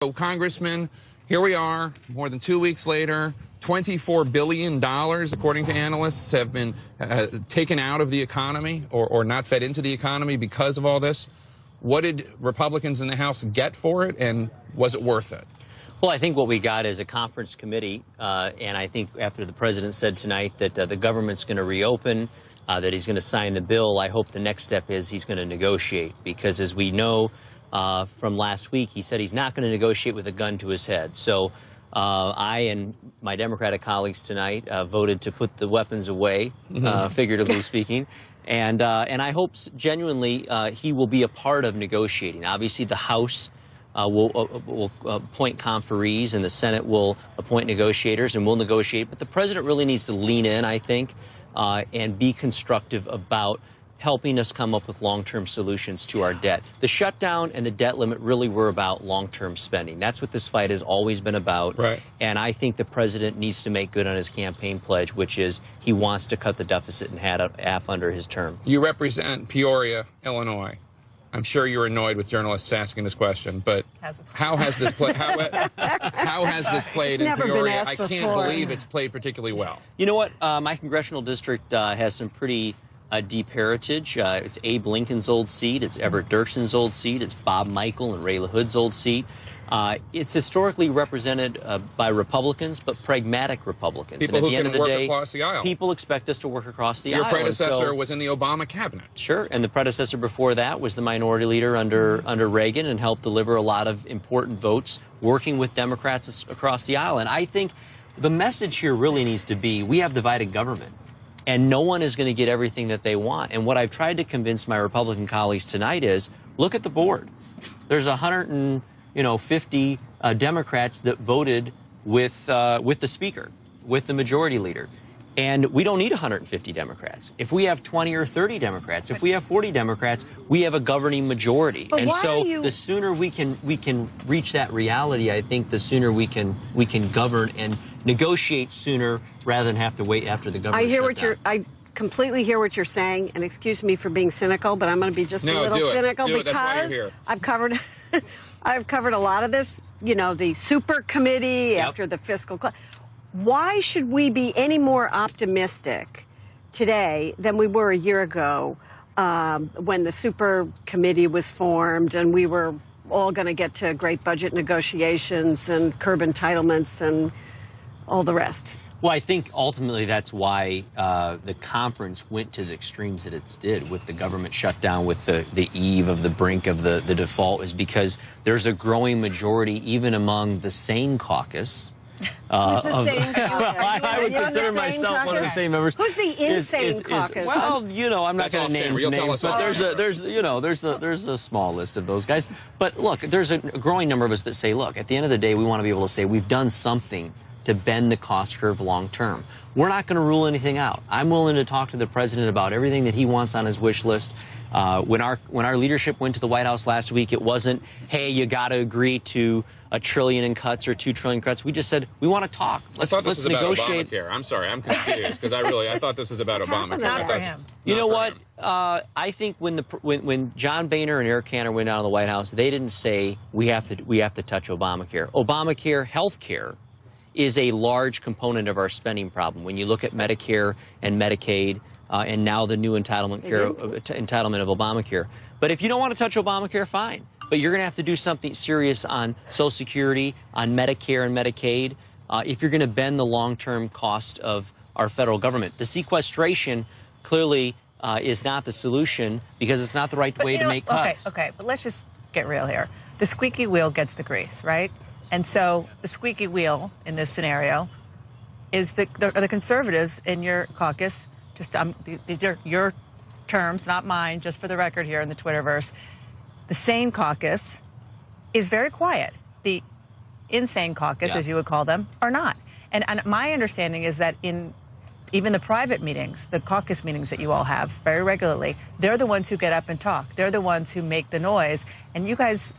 So, Congressman, here we are, more than 2 weeks later. $24 billion, according to analysts, have been taken out of the economy or not fed into the economy because of all this. What did Republicans in the House get for it, and was it worth it? Well, I think what we got is a conference committee, and I think after the president said tonight that the government's going to reopen, that he's going to sign the bill, I hope the next step is he's going to negotiate, because as we know from last week, he said he's not going to negotiate with a gun to his head. So I and my Democratic colleagues tonight voted to put the weapons away, figuratively speaking. And I hope genuinely he will be a part of negotiating. Obviously, the House will appoint conferees, and the Senate will appoint negotiators, and we'll negotiate. But the president really needs to lean in, I think, and be constructive about helping us come up with long-term solutions to our debt. The shutdown and the debt limit really were about long-term spending. That's what this fight has always been about. Right. And I think the president needs to make good on his campaign pledge, which is he wants to cut the deficit in half under his term. You represent Peoria, Illinois. I'm sure you're annoyed with journalists asking this question, but how has this played? How has this played in Peoria? I can't believe it's played particularly well. You know what? My congressional district has some pretty deep heritage. It's Abe Lincoln's old seat. It's Everett Dirksen's old seat. It's Bob Michael and Ray LaHood's old seat. It's historically represented by Republicans, but pragmatic Republicans. People and at who the end can of the work day, across the aisle. People expect us to work across the aisle. Your predecessor was in the Obama cabinet. Sure, and the predecessor before that was the minority leader under Reagan, and helped deliver a lot of important votes working with Democrats across the aisle. And I think the message here really needs to be, we have divided government, and no one is going to get everything that they want. And what I've tried to convince my Republican colleagues tonight is, look at the board. There's 150 Democrats that voted with the Speaker, with the Majority Leader. And we don't need 150 Democrats. If we have 20 or 30 Democrats, if we have 40 Democrats, we have a governing majority. But and so the sooner we can reach that reality, I think the sooner we can govern and negotiate sooner rather than have to wait after the government. I completely hear what you're saying, and excuse me for being cynical, but I'm going to be just a little cynical because that's why you're here. I've covered I've covered a lot of this, you know, the super committee after the fiscal. Why should we be any more optimistic today than we were a year ago when the super committee was formed and we were all going to get to great budget negotiations and curb entitlements and all the rest? Well, I think ultimately that's why the conference went to the extremes that it did with the government shutdown, with the eve of the brink of the default, is because there's a growing majority even among the sane caucus. Who's the sane caucus? I would consider myself one of the same members. Who's the insane caucus? Well, you know, I'm not going to name names, but there's a small list of those guys. But look, there's a growing number of us that say, look, at the end of the day, we want to be able to say we've done something to bend the cost curve long term. We're not going to rule anything out. I'm willing to talk to the president about everything that he wants on his wish list. When our leadership went to the White House last week, it wasn't, hey, you got to agree to $1 trillion in cuts or $2 trillion cuts. We just said we want to talk. Let's negotiate. About Obamacare. I'm sorry, I'm confused because I thought this was about Obamacare. Not for him. You know what? I think when John Boehner and Eric Cantor went down to the White House, they didn't say we have to touch Obamacare. Obamacare, health care, is a large component of our spending problem. When you look at Medicare and Medicaid, and now the new entitlement of Obamacare. But if you don't want to touch Obamacare, fine. But you're going to have to do something serious on Social Security, on Medicare and Medicaid, if you're going to bend the long-term cost of our federal government. The sequestration clearly is not the solution because it's not the right way to make cuts. Okay, but let's just get real here. The squeaky wheel gets the grease, right? And so the squeaky wheel in this scenario is the conservatives in your caucus. Just these are your terms, not mine, just for the record here in the Twitterverse. The sane caucus is very quiet. The insane caucus, as you would call them, are not. And my understanding is that in even the private meetings, the caucus meetings that you all have very regularly, they're the ones who get up and talk. They're the ones who make the noise. And you guys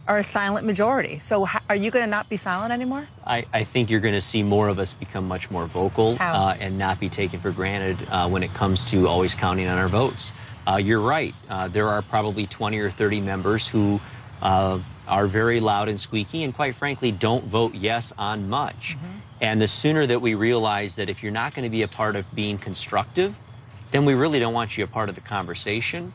are a silent majority. So are you going to not be silent anymore? I think you're going to see more of us become much more vocal and not be taken for granted when it comes to always counting on our votes. You're right. There are probably 20 or 30 members who are very loud and squeaky and, quite frankly, don't vote yes on much. And the sooner that we realize that if you're not going to be a part of being constructive, then we really don't want you a part of the conversation,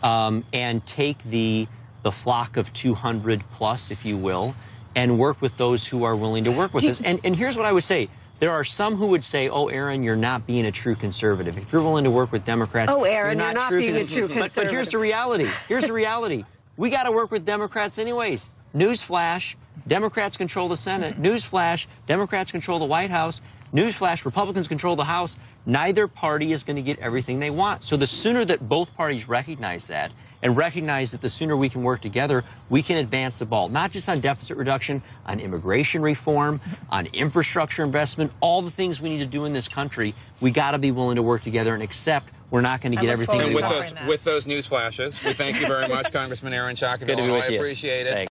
and take the flock of 200 plus, if you will, and work with those who are willing to work with us. And here's what I would say. There are some who would say, oh, Aaron, you're not being a true conservative. If you're willing to work with Democrats, oh, Aaron, you're not being a true conservative. But here's the reality. Here's the reality. We got to work with Democrats anyways. Newsflash, Democrats control the Senate. Newsflash, Democrats control the White House. Newsflash, Republicans control the House. Neither party is going to get everything they want. So the sooner that both parties recognize that, and recognize that the sooner we can work together, we can advance the ball, not just on deficit reduction, on immigration reform, on infrastructure investment, all the things we need to do in this country. We got to be willing to work together and accept we're not going to get everything we want. And with those news flashes, we thank you very much, Congressman Aaron Schock. Good to be with you. I appreciate it. Thanks.